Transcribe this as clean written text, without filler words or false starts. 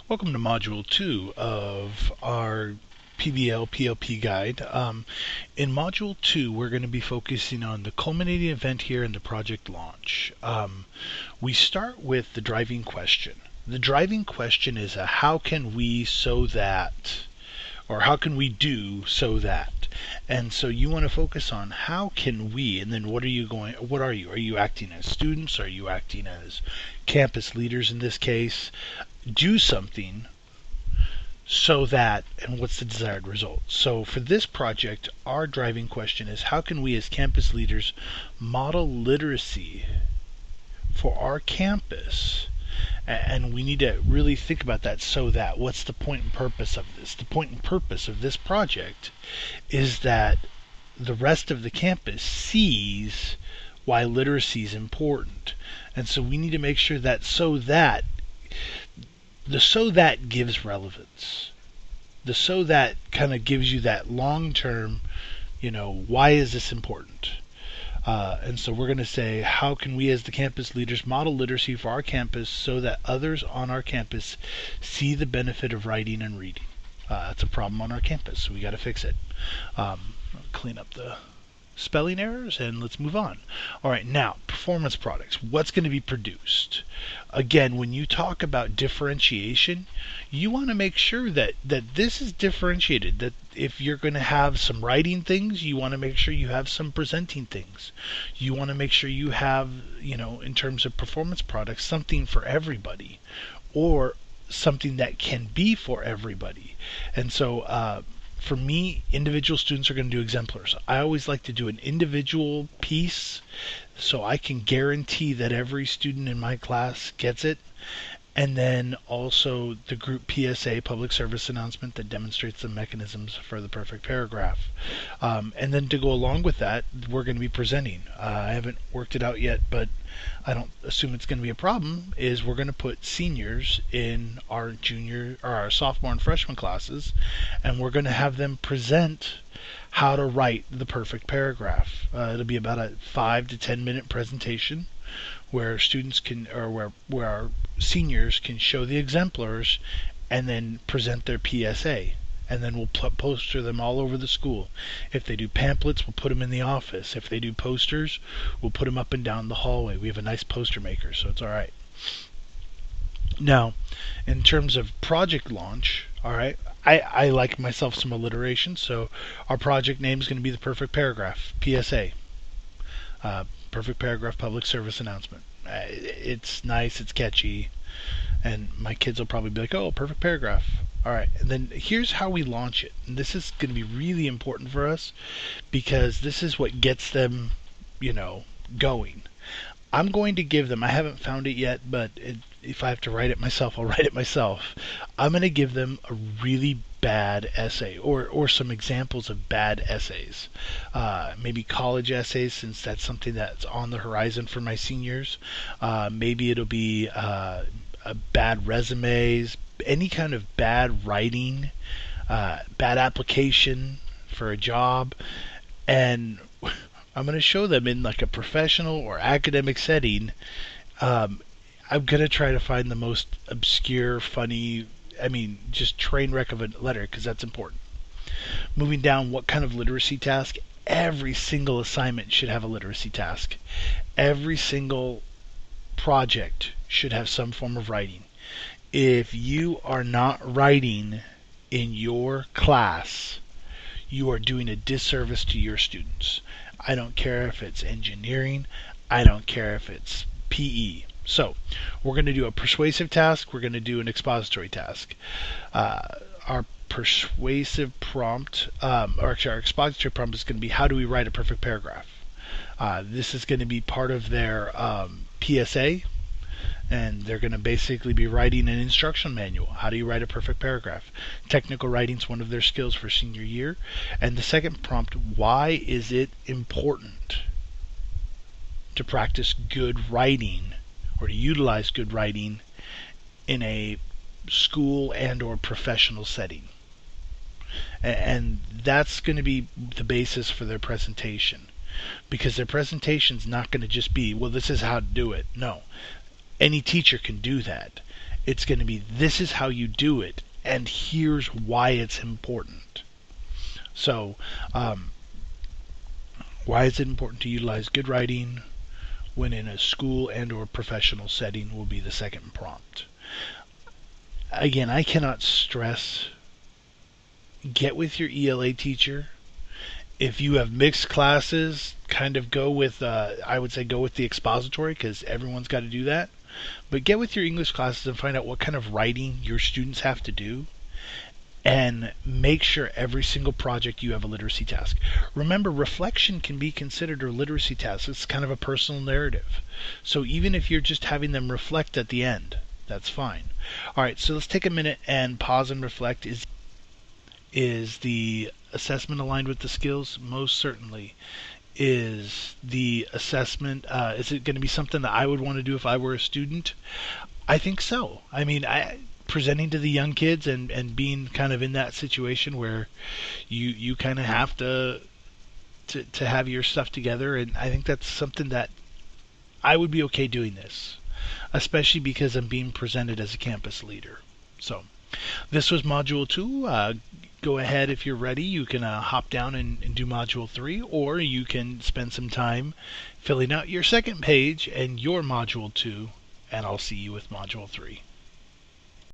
Welcome to Module 2 of our PBL PLP guide. In Module 2, we're going to be focusing on the culminating event here and the project launch. We start with the driving question. The driving question is how can we so that, or how can we do so that? And so you want to focus on how can we, and then what are you? Are you acting as students? Are you acting as campus leaders in this case? Do something so that, and what's the desired result? So for this project, our driving question is how can we as campus leaders model literacy for our campus? And we need to really think about that. So that, what's the point and purpose of this? The point and purpose of this project is that the rest of the campus sees why literacy is important. And so we need to make sure that the so that gives relevance. The so that kind of gives you that long term, why is this important? And so we're going to say, how can we as the campus leaders model literacy for our campus so that others on our campus see the benefit of writing and reading? That's a problem on our campus, so we got to fix it. Clean up the spelling errors and let's move on. All right, now performance products. What's going to be produced? Again, when you talk about differentiation, you want to make sure that this is differentiated. That if you're going to have some writing things, you want to make sure you have some presenting things. You want to make sure you have, in terms of performance products, something for everybody, or something that can be for everybody. And so for me, individual students are going to do exemplars. I always like to do an individual piece so I can guarantee that every student in my class gets it. And then also the group PSA, public service announcement, that demonstrates the mechanisms for the perfect paragraph. And then to go along with that, we're going to be presenting. I haven't worked it out yet, but I don't assume it's going to be a problem, is we're going to put seniors in our our sophomore and freshman classes, and we're going to have them present how to write the perfect paragraph. It'll be about a 5 to 10 minute presentation where students can, or where our seniors can show the exemplars and then present their PSA. And then we'll poster them all over the school. If they do pamphlets, we'll put them in the office. If they do posters, we'll put them up and down the hallway. We have a nice poster maker, so it's all right. Now, in terms of project launch, all right, I like myself some alliteration, so our project name is going to be the perfect paragraph, PSA. Perfect paragraph public service announcement. It's nice, it's catchy, and my kids will probably be like, oh, perfect paragraph. All right, and then here's how we launch it. And this is going to be really important for us because this is what gets them, going. I'm going to give them, I haven't found it yet, but if I have to write it myself, I'll write it myself. I'm going to give them a really bad essay or some examples of bad essays. Maybe college essays, since that's something that's on the horizon for my seniors. Maybe it'll be bad resumes, any kind of bad writing, bad application for a job. And I'm going to show them in like a professional or academic setting. I'm going to try to find the most obscure, funny, just train wreck of a letter, because that's important. Moving down, what kind of literacy task? Every single assignment should have a literacy task. Every single project should have some form of writing. If you are not writing in your class, you are doing a disservice to your students. I don't care if it's engineering. I don't care if it's PE. So we're going to do a persuasive task. We're going to do an expository task. Our persuasive prompt, or actually our expository prompt, is going to be how do we write a perfect paragraph. This is going to be part of their PSA, and they're going to basically be writing an instruction manual. How do you write a perfect paragraph? Technical writing is one of their skills for senior year. And the second prompt, why is it important to practice good writing or to utilize good writing in a school and or professional setting? And that's going to be the basis for their presentation, because their presentation is not going to just be, well, this is how to do it. No, any teacher can do that. It's going to be, this is how you do it, and here's why it's important. So, why is it important to utilize good writing when in a school and or professional setting will be the second prompt. Again, I cannot stress, get with your ELA teacher. If you have mixed classes, kind of go with, I would say go with the expository, because everyone's got to do that. But get with your English classes and find out what kind of writing your students have to do, and make sure every single project you have a literacy task. Remember, reflection can be considered a literacy task. It's kind of a personal narrative. So even if you're just having them reflect at the end, that's fine. All right, so let's take a minute and pause and reflect. Is the assessment aligned with the skills? Most certainly. Is the assessment, is it going to be something that I would want to do if I were a student? I think so. I mean, presenting to the young kids and being kind of in that situation where you kind of have to have your stuff together, and I think that's something that I would be okay doing this, especially because I'm being presented as a campus leader. So this was Module 2. Go ahead, if you're ready, you can hop down and do Module 3, or you can spend some time filling out your second page and your Module 2, and I'll see you with Module 3.